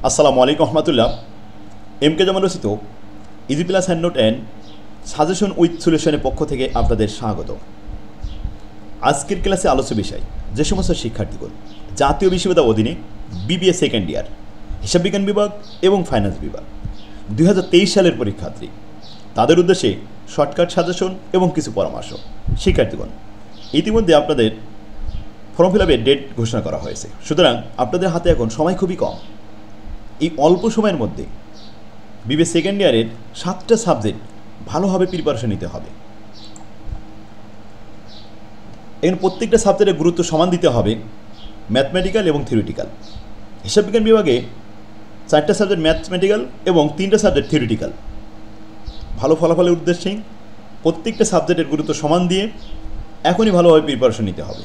আসসালামু আলাইকুম রহমতুল্লাহ। এমকে জামান রচিত easy plus hand note and suggestion with সলিউশনের পক্ষ থেকে আপনাদের স্বাগত। আজকের ক্লাসে আলোচ্য বিষয় যে সমস্ত শিক্ষার্থীগণ জাতীয় বিশ্ববিদ্যালয়ের অধীনে বিবিএ সেকেন্ড ইয়ার হিসাব বিজ্ঞান বিভাগ এবং ফাইন্যান্স বিভাগ 2023 সালের পরীক্ষার্থী, তাদের উদ্দেশ্যে শর্টকাট সাজেশন এবং কিছু পরামর্শ। শিক্ষার্থীগণ, ইতিমধ্যে আপনাদের ফর্ম ফিল আপের ডেট ঘোষণা করা হয়েছে, সুতরাং আপনাদের হাতে এখন সময় খুবই কম। এই অল্প সময়ের মধ্যে বিবিএ সেকেন্ড ইয়ারের 7টা সাবজেক্ট ভালোভাবে প্রিপারেশন নিতে হবে। এখানে প্রত্যেকটা সাবজেক্টের গুরুত্ব সমান দিতে হবে, ম্যাথমেটিক্যাল এবং থিওরিটিক্যাল। হিসাব বিজ্ঞান বিভাগে 4টা সাবজেক্ট ম্যাথমেটিক্যাল এবং 3টা সাবজেক্ট থিওরিটিক্যাল। ভালো ফলাফলের উদ্দেশ্যে প্রত্যেকটা সাবজেক্টের গুরুত্ব সমান দিয়ে এখনই ভালোভাবে প্রিপারেশন নিতে হবে।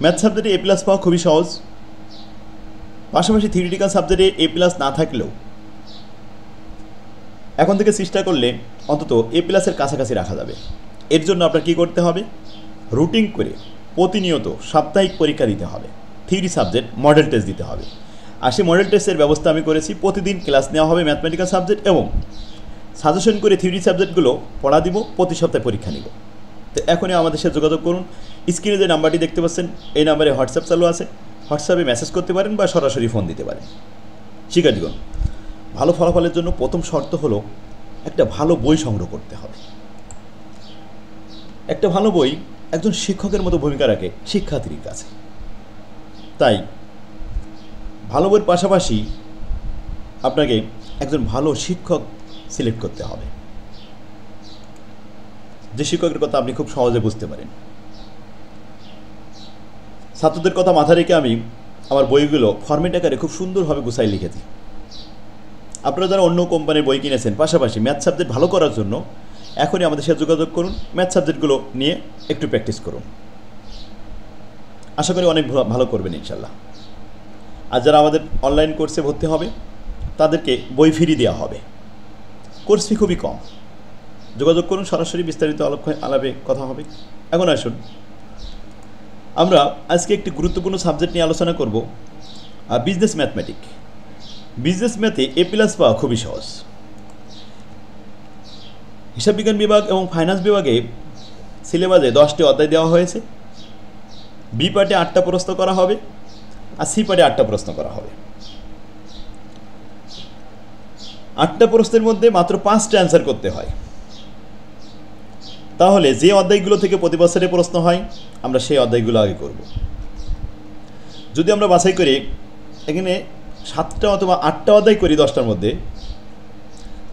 ম্যাথ সাবজেক্টে A+ পাওয়া খুবই সহজ, পাশাপাশি থিওরিটিক্যাল সাবজেক্টে A+ না থাকলেও এখন থেকে চেষ্টা করলে অন্তত A+-এর কাছাকাছি রাখা যাবে। এর জন্য আপনার কী করতে হবে? রুটিন করে প্রতিনিয়ত সাপ্তাহিক পরীক্ষা দিতে হবে, থিওরি সাবজেক্ট মডেল টেস্ট দিতে হবে। আর সেই মডেল টেস্টের ব্যবস্থা আমি করেছি। প্রতিদিন ক্লাস নেওয়া হবে ম্যাথমেটিক্যাল সাবজেক্ট এবং সাজেশন করে থিওরি সাবজেক্টগুলো পড়া দিব, প্রতি সপ্তাহে পরীক্ষা নিব। তো এখনই আমাদের সাথে যোগাযোগ করুন। স্ক্রিনে যে নাম্বারটি দেখতে পাচ্ছেন এই নাম্বারে হোয়াটসঅ্যাপ চালু আছে, হোয়াটসঅ্যাপে মেসেজ করতে পারেন বা সরাসরি ফোন দিতে পারেন। শিক্ষার্থীগণ, ভালো ফলাফলের জন্য প্রথম শর্ত হলো একটা ভালো বই সংগ্রহ করতে হবে। একটা ভালো বই একজন শিক্ষকের মতো ভূমিকা রাখে শিক্ষার্থীর কাছে। তাই ভালো বইয়ের পাশাপাশি আপনাকে একজন ভালো শিক্ষক সিলেক্ট করতে হবে, যে শিক্ষকের কথা আপনি খুব সহজে বুঝতে পারেন। ছাত্রদের কথা মাথায় রেখে আমি আমার বইগুলো ফরম্যাট আকারে খুব সুন্দরভাবে গুছাই লিখেছি। আপনারা যারা অন্য কোম্পানির বই কিনেছেন, পাশাপাশি ম্যাথ সাবজেক্ট ভালো করার জন্য এখনই আমাদের সাথে যোগাযোগ করুন। ম্যাথ সাবজেক্টগুলো নিয়ে একটু প্র্যাকটিস করুন, আশা করি অনেক ভালো করবেন ইনশাল্লাহ। আর যারা আমাদের অনলাইন কোর্সে ভর্তি হবে তাদেরকে বই ফ্রি দেওয়া হবে, কোর্স ফি খুবই কম। যোগাযোগ করুন, সরাসরি বিস্তারিত আলাপে কথা হবে। এখন আসুন আমরা আজকে একটি গুরুত্বপূর্ণ সাবজেক্ট নিয়ে আলোচনা করব, বিজনেস ম্যাথমেটিক। বিজনেস ম্যাথে A+ পাওয়া খুবই সহজ। হিসাব বিজ্ঞান বিভাগ এবং ফাইন্যান্স বিভাগে সিলেবাসে 10টি অধ্যায় দেওয়া হয়েছে। বি পার্টে 8টা প্রশ্ন করা হবে আর সি পার্টে 8টা প্রশ্ন করা হবে। 8টা প্রশ্নের মধ্যে মাত্র 5টা অ্যান্সার করতে হয়। তাহলে যে অধ্যায়গুলো থেকে প্রতি বছরে প্রশ্ন হয় আমরা সেই অধ্যায়গুলো আগে করব। যদি আমরা বাছাই করে এখানে 7টা অথবা 8টা অধ্যায় করি 10টার মধ্যে,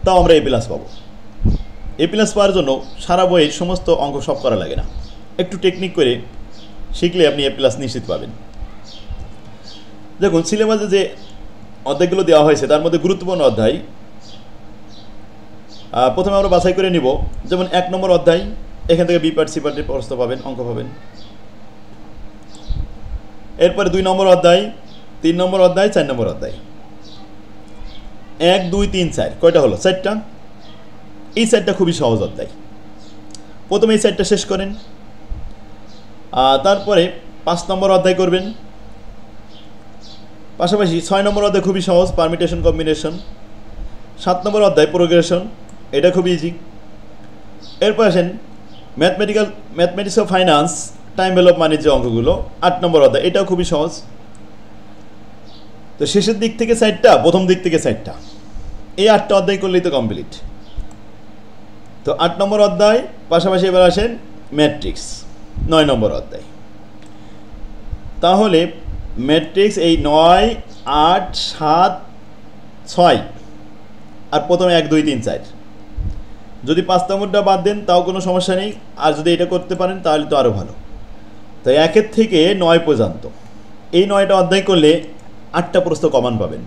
তাও আমরা A+ পাবো। A+ পাওয়ার জন্য সারা বইয়ের সমস্ত অঙ্ক সব করা লাগে না, একটু টেকনিক করে শিখলে আপনি A+ নিশ্চিত পাবেন। দেখুন, সিলেবাসে যে অধ্যায়গুলো দেওয়া হয়েছে তার মধ্যে গুরুত্বপূর্ণ অধ্যায় প্রথমে আমরা বাছাই করে নিব। যেমন 1 নম্বর অধ্যায়, এখান থেকে বি পার্ট সি পার্টের প্রশ্ন পাবেন, অঙ্ক পাবেন। এরপরে 2 নম্বর অধ্যায়, 3 নম্বর অধ্যায়, 4 নম্বর অধ্যায়। 1, 2, 3, 4 কয়টা হলো? 4টা। এই 4টা খুবই সহজ অধ্যায়। প্রথমে এই 4টা শেষ করেন, তারপরে 5 নম্বর অধ্যায় করবেন। পাশাপাশি 6 নম্বর অধ্যায় খুবই সহজ, পারমিটেশন কম্বিনেশন। 7 নম্বর অধ্যায় প্রোগ্রেশন, এটা খুবই ইজি। এরপর আসেন mathematics of finance, time value of মানির যে অঙ্কগুলো, 8 নম্বর অধ্যায়, এটাও খুবই সহজ। তো শেষের দিক থেকে 4টা, প্রথম দিক থেকে 4টা, এই 8টা অধ্যায় করলেই তো কমপ্লিট। তো 8 নম্বর অধ্যায়, পাশাপাশি এবার আসেন ম্যাট্রিক্স, 9 নম্বর অধ্যায়। তাহলে ম্যাট্রিক্স এই 9, 8, 7, 6 আর প্রথমে 1, 2, 3, 4। যদি 5 নম্বরটা বাদ দেন তাও কোনো সমস্যা নেই, আর যদি এটা করতে পারেন তাহলে তো আরও ভালো। তো 1 থেকে 9 পর্যন্ত এই 9টা অধ্যায় করলে 8টা প্রশ্ন কমন পাবেন।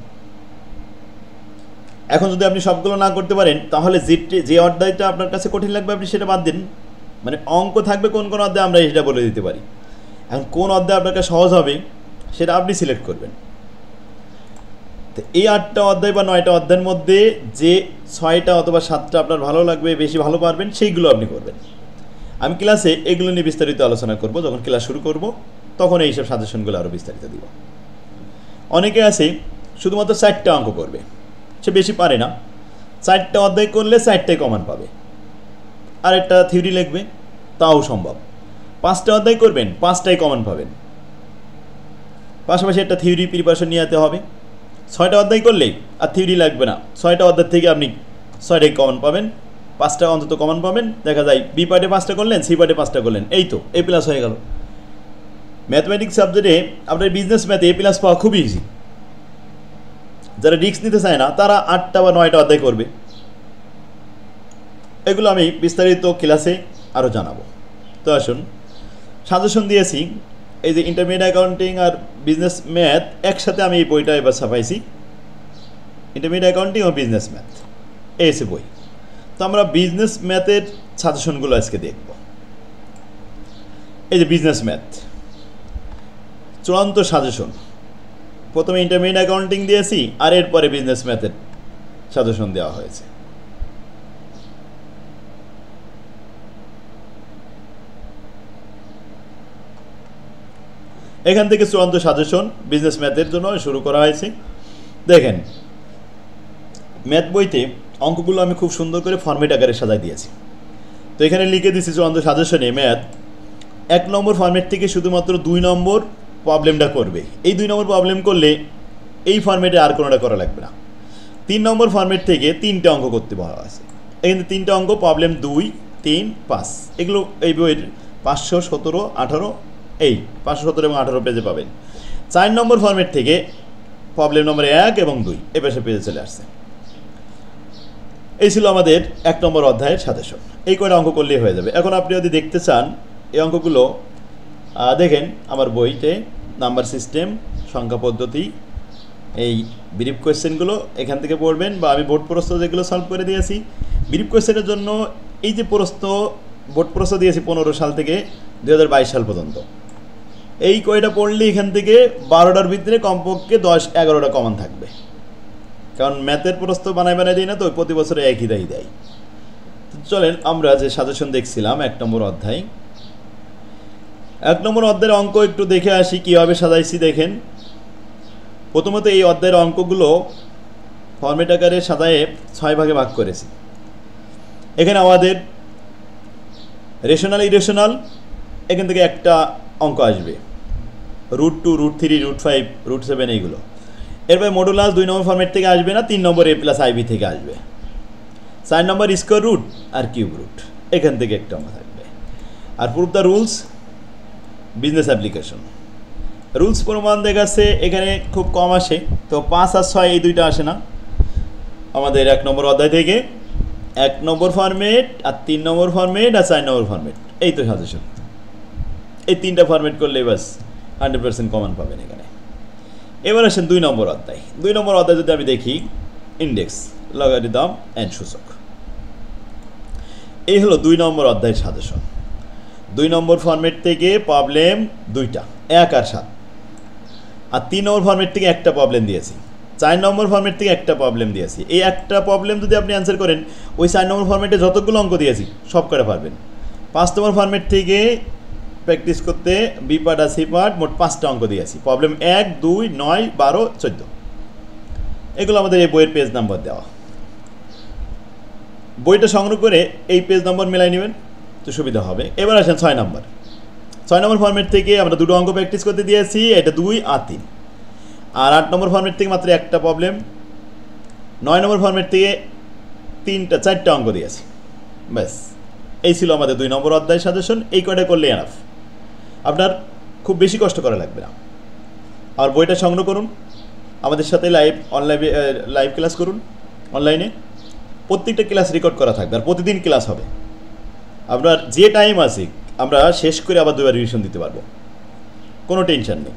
এখন যদি আপনি সবগুলো না করতে পারেন তাহলে যে অধ্যায়টা আপনার কাছে কঠিন লাগবে আপনি সেটা বাদ দিন। মানে অঙ্ক থাকবে কোন কোন অধ্যায় আমরা সেটা বলে দিতে পারি। এখন কোন অধ্যায় আপনার কাছে সহজ হবে সেটা আপনি সিলেক্ট করবেন। তো এই 8টা অধ্যায় বা 9টা অধ্যায়ের মধ্যে যে 6টা অথবা 7টা আপনার ভালো লাগবে, বেশি ভালো পারবেন, সেইগুলো আপনি করবেন। আমি ক্লাসে এগুলো নিয়ে বিস্তারিত আলোচনা করব। যখন ক্লাস শুরু করব তখন এইসব সাজেশনগুলো আরও বিস্তারিত দিব। অনেকে আছে শুধুমাত্র 4টা অঙ্ক করবে, সে বেশি পারে না। 4টা অধ্যায় করলে 4টাই কমন পাবে, আর একটা থিওরি লিখবে, তাও সম্ভব। 5টা অধ্যায় করবেন, 5টাই কমন পাবেন, পাশাপাশি একটা থিওরি প্রিপারেশন নিয়ে যেতে হবে। 6টা অধ্যায় করলেই আর থিওরি লাগবে না, 6টা অধ্যায় থেকে আপনি 6টাই কমন পাবেন, 5টা অন্তত কমন পাবেন। দেখা যায় বি পার্টে 5টা করলেন, সি পার্টে 5টা করলেন, এই তো এ প্লাস হয়ে গেল। ম্যাথমেটিক্স সাবজেক্টে আপনার বিজনেস ম্যাথে এ প্লাস পাওয়া খুবই ইজি। যারা রিস্ক নিতে চায় না তারা 8টা বা 9টা অধ্যায় করবে। এগুলো আমি বিস্তারিত ক্লাসে আরও জানাবো। তো আসুন, সাজেশন দিয়েছি, এই যে ইন্টারমিডিয়েট অ্যাকাউন্টিং আর বিজনেস ম্যাথ একসাথে আমি এই বইটা এবার ছাপাইছি, ইন্টারমিডিয়েট অ্যাকাউন্টিং ও বিজনেস ম্যাথ এসে বই। তো আমরা বিজনেস ম্যাথের সাজেশনগুলো আজকে দেখব। এই যে বিজনেস ম্যাথ চূড়ান্ত সাজেশন, প্রথমে ইন্টারমিডিয়েট অ্যাকাউন্টিং দিয়েছি আর এরপরে বিজনেস ম্যাথের সাজেশন দেওয়া হয়েছে। এখান থেকে চূড়ান্ত সাজেশন বিজনেস ম্যাথের জন্য শুরু করা হয়েছে। দেখেন, ম্যাথ বইতে অঙ্কগুলো আমি খুব সুন্দর করে ফরম্যাট আকারে সাজাই দিয়েছি। তো এখানে লিখে দিয়েছি চূড়ান্ত সাজেশনে ম্যাথ 1 নম্বর ফরম্যাট থেকে শুধুমাত্র 2 নম্বর প্রবলেমটা করবে। এই 2 নম্বর প্রবলেম করলে এই ফরম্যাটে আর কোনোটা করা লাগবে না। 3 নম্বর ফরম্যাট থেকে 3টে অঙ্ক করতে বলা আছে। এখানে 3টে অঙ্ক, প্রবলেম 2, 3, 5, এগুলো এই বইয়ের 517, 18, এই 517 এবং 18 পেজে পাবেন। 4 নম্বর ফরম্যাট থেকে প্রবলেম নম্বর 1 এবং 2 এই পাশে পেজে চলে আসছে। এই ছিল আমাদের 1 নম্বর অধ্যায়ের সাজেশন। এই কয়টা অঙ্ক করলেই হয়ে যাবে। এখন আপনি যদি দেখতে চান এই অঙ্কগুলো, দেখেন আমার বইতে নাম্বার সিস্টেম, সংখ্যা পদ্ধতি, এই ব্রিফ কোয়েশ্চেনগুলো এখান থেকে পড়বেন, বা আমি বোর্ড প্রশ্ন যেগুলো সলভ করে দিয়েছি। ব্রিফ কোয়েশ্চেনের জন্য এই যে প্রশ্ন, বোর্ড প্রশ্ন দিয়েছি 15 সাল থেকে 2022 সাল পর্যন্ত, এই কয়টা পড়লে এখান থেকে 12টার ভিতরে কমপক্ষে 10-11টা কমন থাকবে। কারণ ম্যাথের প্রশ্ন বানায় দিই না তো, প্রতি বছরে একই দেয়। চলেন আমরা যে সাজেশন দেখছিলাম 1 নম্বর অধ্যায়, 1 নম্বর অধ্যায়ের অঙ্ক একটু দেখে আসি কীভাবে সাজাইছি। দেখেন, প্রথমত এই অধ্যায়ের অঙ্কগুলো ফরম্যাট আকারে সাজায়ে 6 ভাগে ভাগ করেছি। এখানে আমাদের রেশনাল ইরেশনাল, এখান থেকে একটা অঙ্ক আসবে, √2, √3, √5, √7 এইগুলো। এরপরে মডুলাস 2 নম্বর ফরম্যাট থেকে আসবে না, 3 নম্বর a+ib থেকে আসবে। 4 নম্বর স্কোয়ার রুট আর কিউব রুট, এখান থেকে একটা অঙ্ক থাকবে। আর proof the rules, business application. Rules প্রমাণ দেখাচ্ছে এখানে খুব কম আসে, তো 5 আর 6 এই দুইটা আসে না আমাদের 1 নম্বর অধ্যায় থেকে। 1 নম্বর ফরম্যাট আর 3 নম্বর ফরম্যাট আর 4 নম্বর ফরম্যাট, এই তো সাজেশন। এই 3টা ফরম্যাট করলে বাস 100% কমন পাবেন এখানে। এবার আসেন 2 নম্বর অধ্যায়। 2 নম্বর অধ্যায় যদি আমি দেখি, ইন্ডেক্স, লগারিদম অ্যান্ড সূচক, এই হলো 2 নম্বর অধ্যায়ের সাজেশন। 2 নম্বর ফরম্যাট থেকে প্রবলেম 2টা, 1 আর 7। আর 3 নম্বর ফরম্যাট থেকে একটা প্রবলেম দিয়েছি। 4 নম্বর ফরম্যাট থেকে একটা প্রবলেম দিয়েছি। এই একটা প্রবলেম যদি আপনি অ্যান্সার করেন, ওই 4 নম্বর ফরম্যাটে যতগুলো অঙ্ক দিয়েছি সব করে পারবেন। 5 নম্বর ফরম্যাট থেকে প্র্যাকটিস করতে বি পার্ট আর সি পার্ট মোট 5টা অঙ্ক দিয়েছি। প্রবলেম 1, 2, 9, 12, 14, এগুলো আমাদের এই বইয়ের পেজ নাম্বার দেওয়া। বইটা সংগ্রহ করে এই পেজ নম্বর মেলাই নেবেন তো সুবিধা হবে। এবার আসেন 6 নম্বর। 6 নম্বর ফরম্যাট থেকে আমরা 2টো অঙ্ক প্র্যাকটিস করতে দিয়েছি, এটা 2 আর 3। আর 8 নম্বর ফরম্যাট থেকে মাত্র একটা প্রবলেম। 9 নম্বর ফরম্যাট থেকে 4টা অঙ্ক দিয়েছি। ব্যাস, এই ছিল আমাদের 2 নম্বর অধ্যায় সাজেশন। এই কয়টা করলে এনাফ, আপনার খুব বেশি কষ্ট করা লাগবে না। আর বইটা সংগ্রহ করুন, আমাদের সাথে লাইভ ক্লাস করুন অনলাইনে। প্রত্যেকটা ক্লাস রেকর্ড করা থাকবে আর প্রতিদিন ক্লাস হবে। আপনার যে টাইম আছে আমরা শেষ করে আবার 2বার রিভিশন দিতে পারবো, কোনো টেনশন নেই।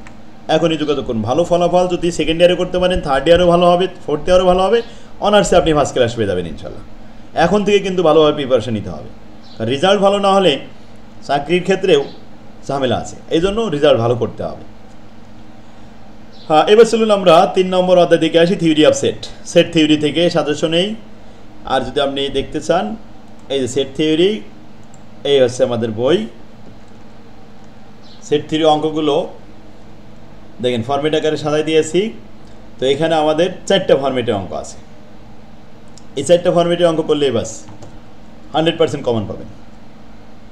এখনই যোগাযোগ করুন। ভালো ফলাফল যদি সেকেন্ড ইয়ারে করতে পারেন, থার্ড ইয়ারও ভালো হবে, ফোর্থ ইয়ারও ভালো হবে, অনার্সে আপনি ফার্স্ট ক্লাস পেয়ে যাবেন ইনশাল্লাহ। এখন থেকে কিন্তু ভালোভাবে প্রিপারেশন নিতে হবে, কারণ রেজাল্ট ভালো না হলে চাকরির ক্ষেত্রেও ঝামেলা আছে, এই জন্য রেজাল্ট ভালো করতে হবে। হ্যাঁ, এবার চলুন আমরা 3 নম্বর অধ্যায় দিকে আসি, থিওরি অফ সেট থিওরি থেকে সাজেশনেই। আর যদি আপনি দেখতে চান, এই যে সেট থিওরি, এই হচ্ছে আমাদের বই। সেট থিওরি অঙ্কগুলো দেখেন ফরম্যাট আকারে সাজাই দিয়েছি। তো তো এখানে আমাদের 4টা ফরম্যাটে অঙ্ক আছে। এই 4টা ফরম্যাটে অঙ্ক করলেই বাস 100% কমন পাবেন।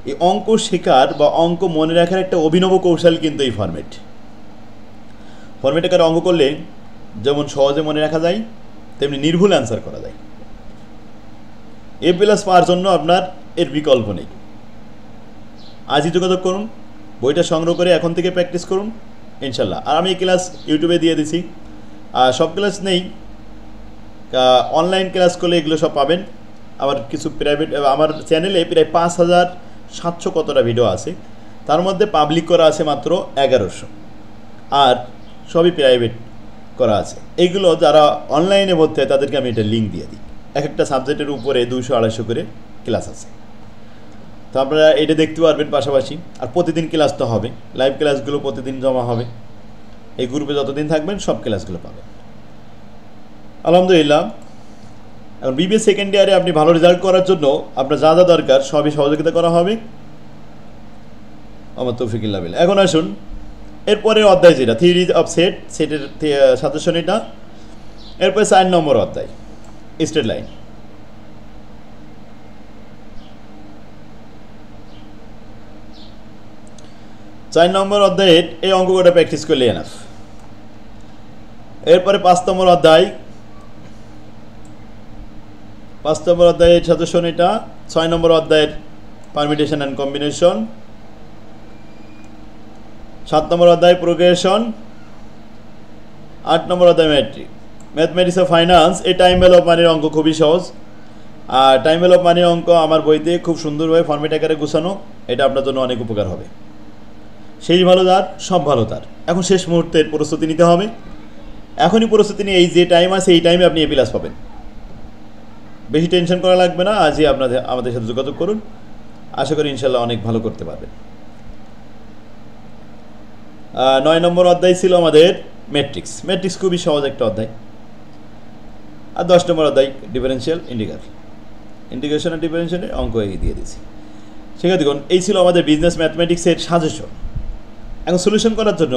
এই অঙ্ক শেখার বা অঙ্ক মনে রাখার একটা অভিনব কৌশল কিন্তু এই ফরম্যাট আকারে অঙ্ক করলে যেমন সহজে মনে রাখা যায়, তেমনি নির্ভুল অ্যান্সার করা যায়। A+ পাওয়ার জন্য আপনার এর বিকল্প নেই। আজই যোগাযোগ করুন, বইটা সংগ্রহ করে এখন থেকে প্র্যাকটিস করুন ইনশাল্লাহ। আর আমি এই ক্লাস ইউটিউবে দিয়ে দিছি, সব ক্লাস নেই, অনলাইন ক্লাস করলে এগুলো সব পাবেন। আবার কিছু প্রাইভেট, আমার চ্যানেলে প্রায় 5700 কতটা ভিডিও আছে, তার মধ্যে পাবলিক করা আছে মাত্র 1100, আর সবই প্রাইভেট করা আছে। এইগুলো যারা অনলাইনে ভর্তি হয় তাদেরকে আমি এটা লিঙ্ক দিয়ে দিই। এক একটা সাবজেক্টের উপরে 200-250 করে ক্লাস আছে, তো আপনারা এটা দেখতে পারবেন পাশাপাশি। আর প্রতিদিন ক্লাস তো হবে, লাইভ ক্লাসগুলো প্রতিদিন জমা হবে। এই গ্রুপে যতদিন থাকবেন সব ক্লাসগুলো পাবেন আলহামদুলিল্লাহ। এখন বিবিএ সেকেন্ড ইয়ারে আপনি ভালো রেজাল্ট করার জন্য আপনার যা যা দরকার সবই সহযোগিতা করা হবে আমার তৌফিকুল্লাহ বিল। এখন আসুন এরপরের অধ্যায়, যেটা থিওরি অফ সেটের সাজেশন এটা। এরপরে 4 নম্বর অধ্যায়, স্ট্রেট লাইন। চার নম্বর অধ্যায়ের এই অঙ্কটা প্র্যাকটিস করলে এনাফ। এরপরে 5 নম্বর অধ্যায়, 5 নম্বর অধ্যায়ের সাজেশন এটা। 6 নম্বর অধ্যায়ের পারমিটেশন অ্যান্ড কম্বিনেশন। 7 নম্বর অধ্যায় প্রোগ্রেশন। 8 নম্বর অধ্যায় ম্যাথমেটিক্স অফ ফাইন্যান্স। এই টাইম ভ্যালু অফ মানির অঙ্ক খুবই সহজ, আর টাইম ভ্যালু অফ মানির অঙ্ক আমার বইতে খুব সুন্দরভাবে ফরম্যাট আকারে গুছানো। এটা আপনার জন্য অনেক উপকার হবে। সেই ভালো তার, সব ভালো তার। এখন শেষ মুহূর্তের প্রস্তুতি নিতে হবে। এখনই প্রস্তুতি নিয়ে এই যে টাইম আছে এই টাইমে আপনি A+ পাবেন। বেশি টেনশন করা লাগবে না। আজই আমাদের সাথে যোগাযোগ করুন, আশা করি ইনশাল্লাহ অনেক ভালো করতে পারবেন। 9 নম্বর অধ্যায় ছিল আমাদের ম্যাট্রিক্স। ম্যাট্রিক্স খুবই সহজ একটা অধ্যায়। আর 10 নম্বর অধ্যায় ডিফারেন্সিয়াল ইন্টিগ্রেশন আর ডিফারেন্সিয়ালের অঙ্ক দিয়ে দিয়েছি। শিক্ষার্থীগণ, এই ছিল আমাদের বিজনেস ম্যাথমেটিক্সের সাজেশন। এখন সলিউশন করার জন্য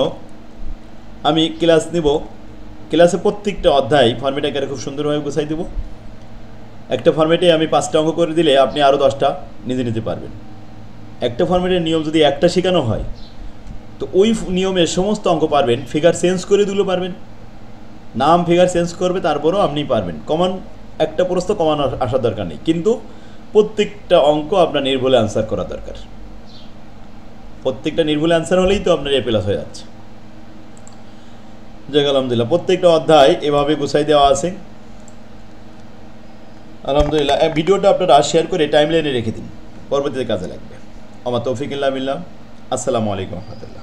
আমি ক্লাস নিব। ক্লাসে প্রত্যেকটা অধ্যায় ফরম্যাট আকারে খুব সুন্দরভাবে গুছাই দেব। একটা ফরম্যাটে আমি 5টা অঙ্ক করে দিলে আপনি আরও 10টা নিজে নিতে পারবেন। একটা ফরম্যাটের নিয়ম যদি একটা শেখানো হয়, তো ওই নিয়মের সমস্ত অঙ্ক পারবেন। ফিগার চেঞ্জ করে দিলেও পারবেন, নাম ফিগার চেঞ্জ করবে তারপরেও আপনি পারবেন। কমন একটা প্রশ্ন কমন আসার দরকার নেই, কিন্তু প্রত্যেকটা অঙ্ক আপনার নির্ভুলে অ্যান্সার করা দরকার। প্রত্যেকটা নির্ভুল অ্যান্সার হলেই তো আপনার A+ হয়ে যাচ্ছে। যাক আলহামদুলিল্লাহ, প্রত্যেকটা অধ্যায় এভাবে গুছাই দেওয়া আছে আলহামদুলিল্লাহ। ভিডিওটা আপনারা শেয়ার করে টাইমলাইনে রেখে দিন, পরবর্তীতে কাজে লাগবে। আমার তৌফিকুল্লাহ বিল্লাহ। আসসালামু আলাইকুম রহমতুল্লাহ।